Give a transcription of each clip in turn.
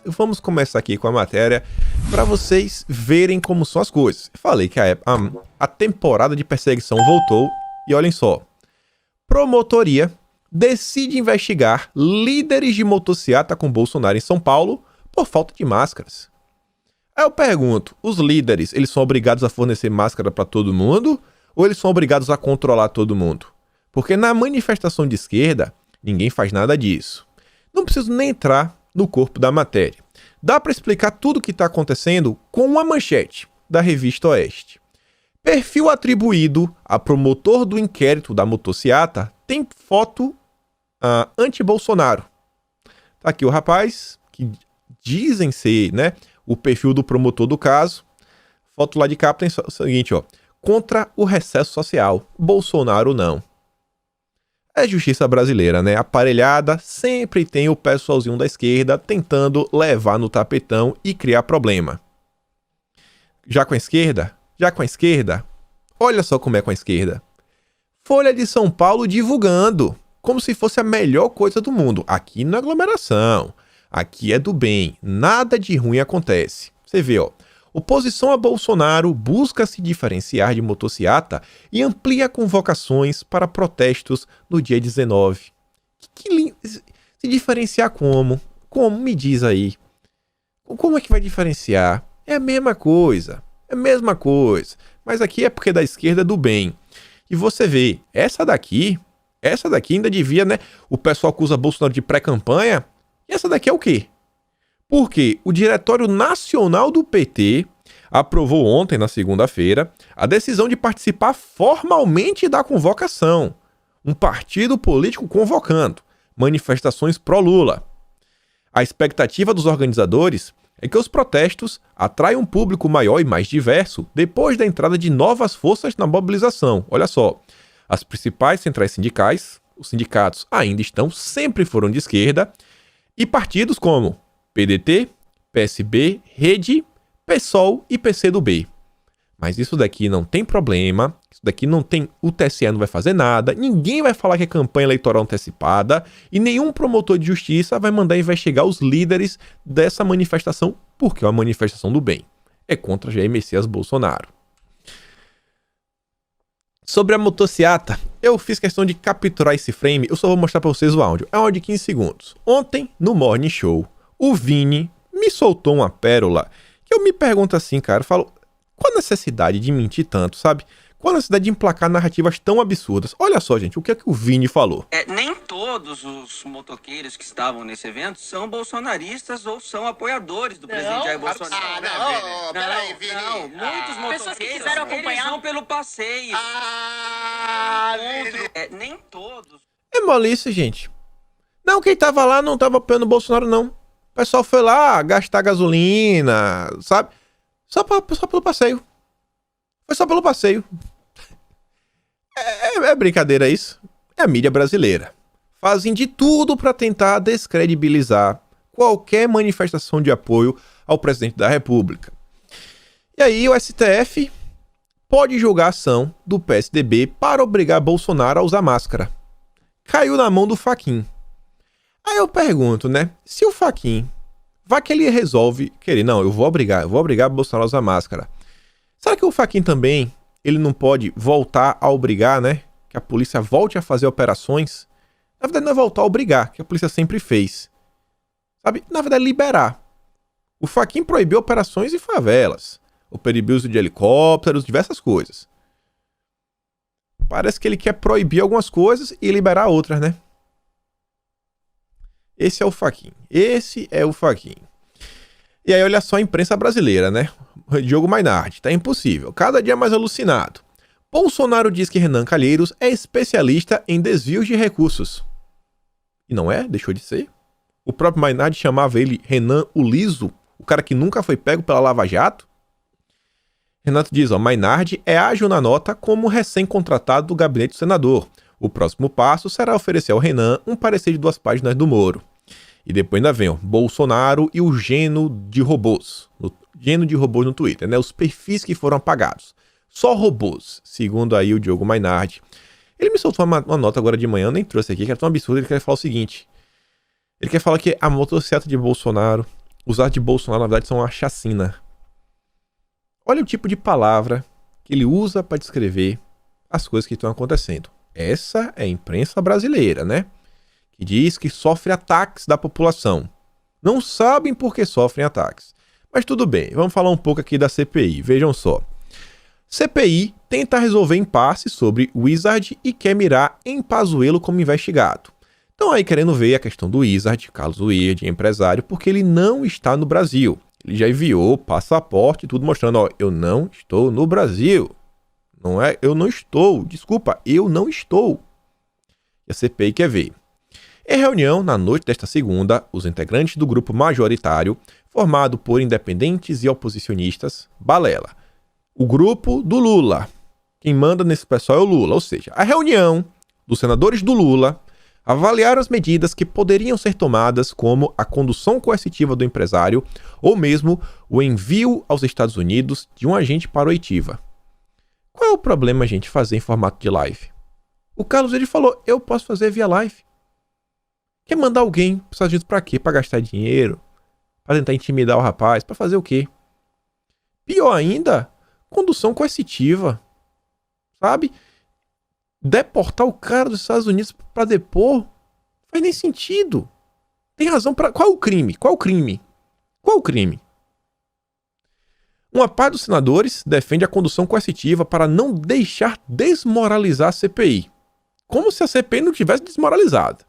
Vamos começar aqui com a matéria para vocês verem como são as coisas. Eu falei que a temporada de perseguição voltou e olhem só. Promotoria decide investigar líderes de motociata com Bolsonaro em São Paulo por falta de máscaras. Aí eu pergunto, os líderes, eles são obrigados a fornecer máscara para todo mundo ou eles são obrigados a controlar todo mundo? Porque na manifestação de esquerda, ninguém faz nada disso. Não preciso nem entrar no corpo da matéria. Dá para explicar tudo o que está acontecendo com uma manchete da Revista Oeste. Perfil atribuído a promotor do inquérito da motociata tem foto anti-Bolsonaro. Tá aqui o rapaz, que dizem ser, né, o perfil do promotor do caso. Foto lá de capa tem o seguinte, ó. Contra o recesso social, Bolsonaro não. É justiça brasileira, né? Aparelhada, sempre tem o pessoalzinho da esquerda tentando levar no tapetão e criar problema. Já com a esquerda? Olha só como é com a esquerda. Folha de São Paulo divulgando, como se fosse a melhor coisa do mundo. Aqui não é aglomeração, aqui é do bem, nada de ruim acontece. Você vê, ó. Oposição a Bolsonaro busca se diferenciar de motociata e amplia convocações para protestos no dia 19. Se diferenciar como? Como? Me diz aí. Como é que vai diferenciar? É a mesma coisa. Mas aqui é porque é da esquerda do bem. E você vê, essa daqui ainda devia, né? O pessoal acusa Bolsonaro de pré-campanha. E essa daqui é o quê? Porque o Diretório Nacional do PT aprovou ontem, na segunda-feira, a decisão de participar formalmente da convocação. Um partido político convocando manifestações pró-Lula. A expectativa dos organizadores é que os protestos atraiam um público maior e mais diverso depois da entrada de novas forças na mobilização. Olha só, as principais centrais sindicais, os sindicatos sempre foram de esquerda, e partidos como PDT, PSB, Rede, PSOL e PCdoB. Mas isso daqui não tem problema, isso daqui não tem, o TSE não vai fazer nada, ninguém vai falar que é campanha eleitoral antecipada e nenhum promotor de justiça vai mandar investigar os líderes dessa manifestação, porque é uma manifestação do bem. É contra Jair Messias Bolsonaro. Sobre a motociata, eu fiz questão de capturar esse frame, eu só vou mostrar para vocês o áudio. É um áudio de 15 segundos. Ontem, no Morning Show, o Vini me soltou uma pérola que eu me pergunto assim, cara, eu falo, qual a necessidade de mentir tanto, sabe? Qual a necessidade de emplacar narrativas tão absurdas? Olha só, gente, o que é que o Vini falou? Nem todos os motoqueiros que estavam nesse evento são bolsonaristas ou são apoiadores do presidente Jair Bolsonaro. Peraí, Vini. Não, muitos motoqueiros, que quiseram acompanhar, eles vão pelo passeio. Nem todos. É molice, gente. Não, quem tava lá não tava apoiando o Bolsonaro, não. O pessoal foi lá gastar gasolina, sabe? Só pelo passeio. Foi só pelo passeio. É brincadeira isso. É a mídia brasileira. Fazem de tudo para tentar descredibilizar qualquer manifestação de apoio ao presidente da República. E aí o STF pode julgar a ação do PSDB para obrigar Bolsonaro a usar máscara. Caiu na mão do Fachin. Aí eu pergunto, né? Se o Fachin vai que ele resolve querer, não, eu vou obrigar Bolsonaro a usar máscara. Será que o Fachin também, ele não pode voltar a obrigar, né? Que a polícia volte a fazer operações? Na verdade não é voltar a obrigar, que a polícia sempre fez. Sabe? Na verdade é liberar. O Fachin proibiu operações em favelas. Proibiu o uso de helicópteros, diversas coisas. Parece que ele quer proibir algumas coisas e liberar outras, né? Esse é o Fachin. E aí, olha só a imprensa brasileira, né? Diogo Mainardi, tá impossível. Cada dia mais alucinado. Bolsonaro diz que Renan Calheiros é especialista em desvios de recursos. E não é? Deixou de ser? O próprio Mainardi chamava ele Renan o Liso, o cara que nunca foi pego pela Lava Jato. Renato diz, ó, Mainardi é ágil na nota como recém-contratado do gabinete do senador. O próximo passo será oferecer ao Renan um parecer de 2 páginas do Moro. E depois ainda vem, ó, Bolsonaro e o geno de robôs. Geno de robôs no Twitter, né? Os perfis que foram apagados. Só robôs, segundo aí o Diogo Mainardi. Ele me soltou uma nota agora de manhã, eu nem trouxe aqui, que era tão absurdo. Ele quer falar o seguinte. Ele quer falar que a motocicleta de Bolsonaro os atos de Bolsonaro, na verdade, são uma chacina. Olha o tipo de palavra que ele usa para descrever as coisas que estão acontecendo. Essa é a imprensa brasileira, né? Que diz que sofre ataques da população. Não sabem por que sofrem ataques. Mas tudo bem, vamos falar um pouco aqui da CPI. Vejam só. CPI tenta resolver impasse sobre Wizard e quer mirar em Pazuello como investigado. Estão aí querendo ver a questão do Wizard, Carlos Wizard, empresário, porque ele não está no Brasil. Ele já enviou passaporte e tudo mostrando, ó, eu não estou no Brasil. Não é, eu não estou, desculpa, eu não estou. E a CPI quer ver. Em reunião, na noite desta segunda, os integrantes do grupo majoritário, formado por independentes e oposicionistas, balela. O grupo do Lula. Quem manda nesse pessoal é o Lula, ou seja, a reunião dos senadores do Lula avaliaram as medidas que poderiam ser tomadas, como a condução coercitiva do empresário ou mesmo o envio aos Estados Unidos de um agente para oitiva. Qual é o problema, gente, fazer em formato de live? O Carlos ele falou, eu posso fazer via live. Quer mandar alguém para os Estados Unidos para quê? Para gastar dinheiro? Para tentar intimidar o rapaz? Para fazer o quê? Pior ainda, condução coercitiva. Sabe? Deportar o cara dos Estados Unidos para depor? Não faz nem sentido. Tem razão para... Qual é o crime? Qual é o crime? Qual é o crime? Uma parte dos senadores defende a condução coercitiva para não deixar desmoralizar a CPI. Como se a CPI não tivesse desmoralizada.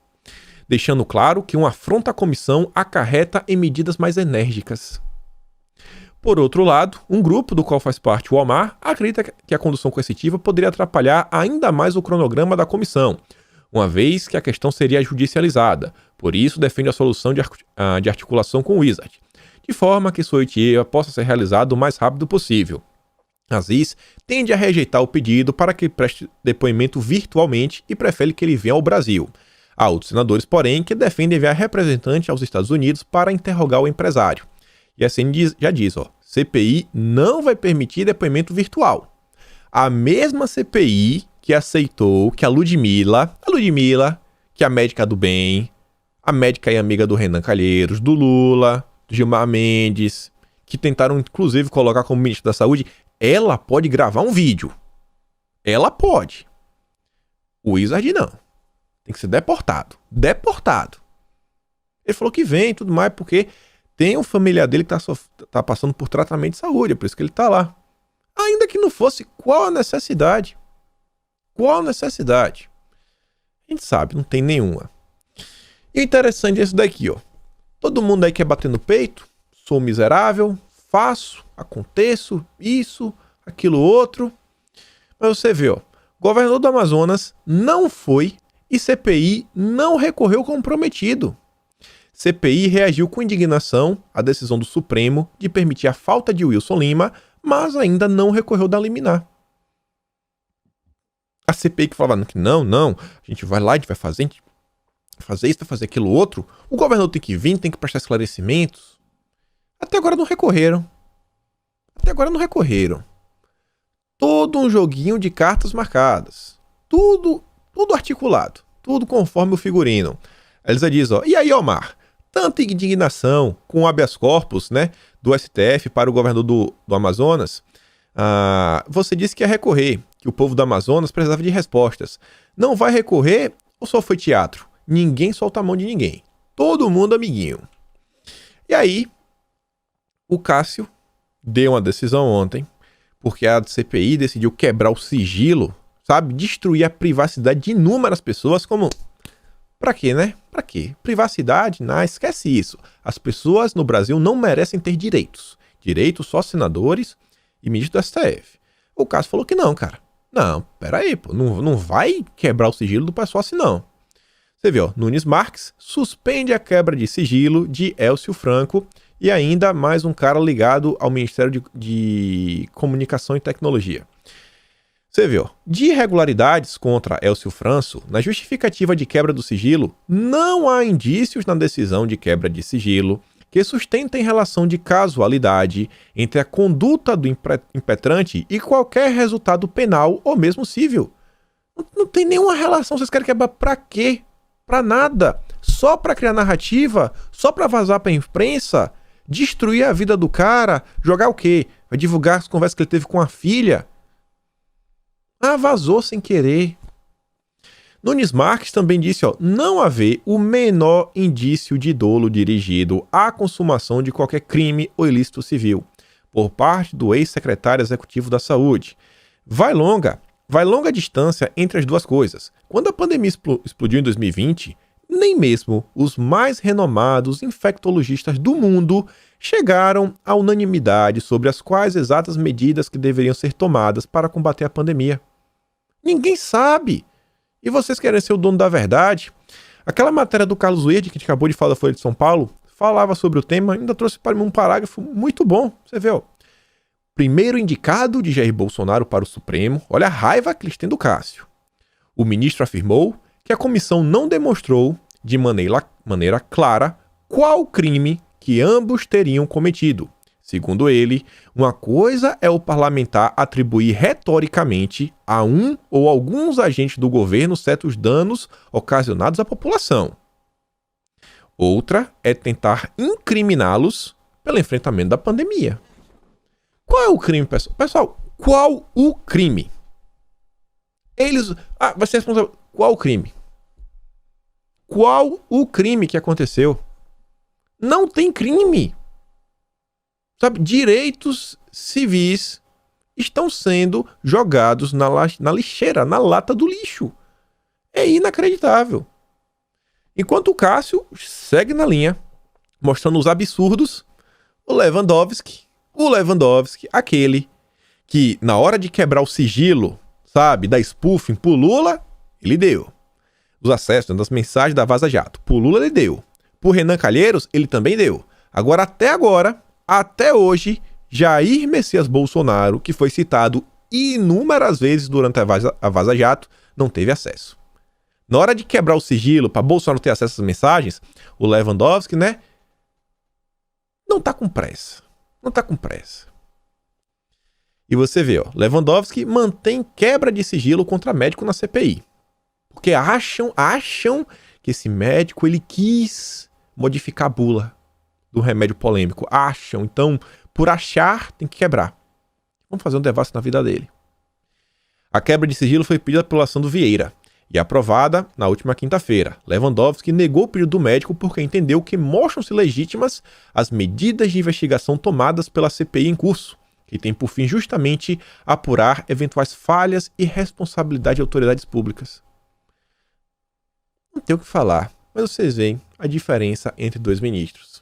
Deixando claro que uma afronta à comissão acarreta em medidas mais enérgicas. Por outro lado, um grupo do qual faz parte o Omar acredita que a condução coercitiva poderia atrapalhar ainda mais o cronograma da comissão, uma vez que a questão seria judicializada. Por isso, defende a solução de articulação com o Wizard, de forma que sua oitiva possa ser realizada o mais rápido possível. Aziz tende a rejeitar o pedido para que preste depoimento virtualmente e prefere que ele venha ao Brasil. Há outros senadores, porém, que defendem enviar representante aos Estados Unidos para interrogar o empresário. E assim já diz, ó, CPI não vai permitir depoimento virtual. A mesma CPI que aceitou que a Ludmilla, que é a médica do bem, a médica e amiga do Renan Calheiros, do Lula, do Gilmar Mendes, que tentaram inclusive colocar como ministro da Saúde, ela pode gravar um vídeo. Ela pode. O Wizard não. Tem que ser deportado. Deportado. Ele falou que vem e tudo mais, porque tem um familiar dele que tá passando por tratamento de saúde, é por isso que ele tá lá. Ainda que não fosse, qual a necessidade? Qual a necessidade? A gente sabe, não tem nenhuma. E o interessante é isso daqui, ó. Todo mundo aí quer bater no peito, sou miserável, faço, aconteço, isso, aquilo outro. Mas você vê, ó, o governador do Amazonas não foi e CPI não recorreu como prometido. CPI reagiu com indignação à decisão do Supremo de permitir a falta de Wilson Lima, mas ainda não recorreu da liminar. A CPI que falava que não, a gente vai lá, a gente vai fazer isso, vai fazer aquilo outro. O governador tem que vir, tem que prestar esclarecimentos. Até agora não recorreram. Todo um joguinho de cartas marcadas. Tudo articulado. Tudo conforme o figurino. A Elisa diz, ó, e aí, Omar? Tanta indignação com o habeas corpus, né, do STF para o governador do Amazonas. Você disse que ia recorrer, que o povo do Amazonas precisava de respostas. Não vai recorrer ou só foi teatro? Ninguém solta a mão de ninguém. Todo mundo amiguinho. E aí, o Cássio deu uma decisão ontem, porque a CPI decidiu quebrar o sigilo, sabe? Destruir a privacidade de inúmeras pessoas, como... Pra quê, né? Pra quê? Privacidade? Não, esquece isso. As pessoas no Brasil não merecem ter direitos. Direitos só senadores e ministros do STF. O Cássio falou que não, cara. Não, peraí, pô. Não vai quebrar o sigilo do pessoal assim, não. Você vê, ó. Nunes Marques suspende a quebra de sigilo de Élcio Franco e ainda mais um cara ligado ao Ministério de Comunicação e Tecnologia. Você vê, ó, de irregularidades contra Élcio Franco, na justificativa de quebra do sigilo, não há indícios na decisão de quebra de sigilo que sustentem relação de casualidade entre a conduta do impetrante e qualquer resultado penal ou mesmo civil. Não tem nenhuma relação. Vocês querem quebrar pra quê? Pra nada. Só pra criar narrativa? Só pra vazar pra imprensa? destruir a vida do cara, jogar o quê? Vai divulgar as conversas que ele teve com a filha? Vazou sem querer. Nunes Marques também disse, não haver o menor indício de dolo dirigido à consumação de qualquer crime ou ilícito civil, por parte do ex-secretário executivo da Saúde. Vai longa distância entre as duas coisas. Quando a pandemia explodiu em 2020, nem mesmo os mais renomados infectologistas do mundo chegaram à unanimidade sobre as quais exatas medidas que deveriam ser tomadas para combater a pandemia. Ninguém sabe. E vocês querem ser o dono da verdade? Aquela matéria do Carlos Werde, que a gente acabou de falar da Folha de São Paulo, falava sobre o tema, ainda trouxe para mim um parágrafo muito bom. Você vê, primeiro indicado de Jair Bolsonaro para o Supremo, olha a raiva que eles têm do Cássio. O ministro afirmou que a comissão não demonstrou de maneira clara qual crime que ambos teriam cometido. Segundo ele, uma coisa é o parlamentar atribuir retoricamente a um ou alguns agentes do governo certos danos ocasionados à população. Outra é tentar incriminá-los pelo enfrentamento da pandemia. Qual é o crime, pessoal? Pessoal, qual o crime? Eles... vai ser responsável. Qual o crime? Qual o crime que aconteceu? Não tem crime. Sabe, direitos civis estão sendo jogados na lixeira, na lata do lixo. É inacreditável. Enquanto o Cássio segue na linha, mostrando os absurdos, o Lewandowski, aquele que na hora de quebrar o sigilo, sabe, da spoofing pro Lula, ele deu. Os acessos das mensagens da Vaza Jato, pro Lula ele deu. Pro Renan Calheiros, ele também deu. Até hoje, Jair Messias Bolsonaro, que foi citado inúmeras vezes durante a Vaza Jato, não teve acesso. Na hora de quebrar o sigilo para Bolsonaro ter acesso às mensagens, o Lewandowski, não tá com pressa. E você vê, Lewandowski mantém quebra de sigilo contra médico na CPI. Porque acham que esse médico ele quis modificar a bula do remédio polêmico. Então, por achar, tem que quebrar. Vamos fazer um devasso na vida dele. A quebra de sigilo foi pedida pela Sandro Vieira e aprovada na última quinta-feira. Lewandowski negou o pedido do médico porque entendeu que mostram-se legítimas as medidas de investigação tomadas pela CPI em curso, que tem por fim justamente apurar eventuais falhas e responsabilidade de autoridades públicas. Não tem o que falar, mas vocês veem a diferença entre dois ministros.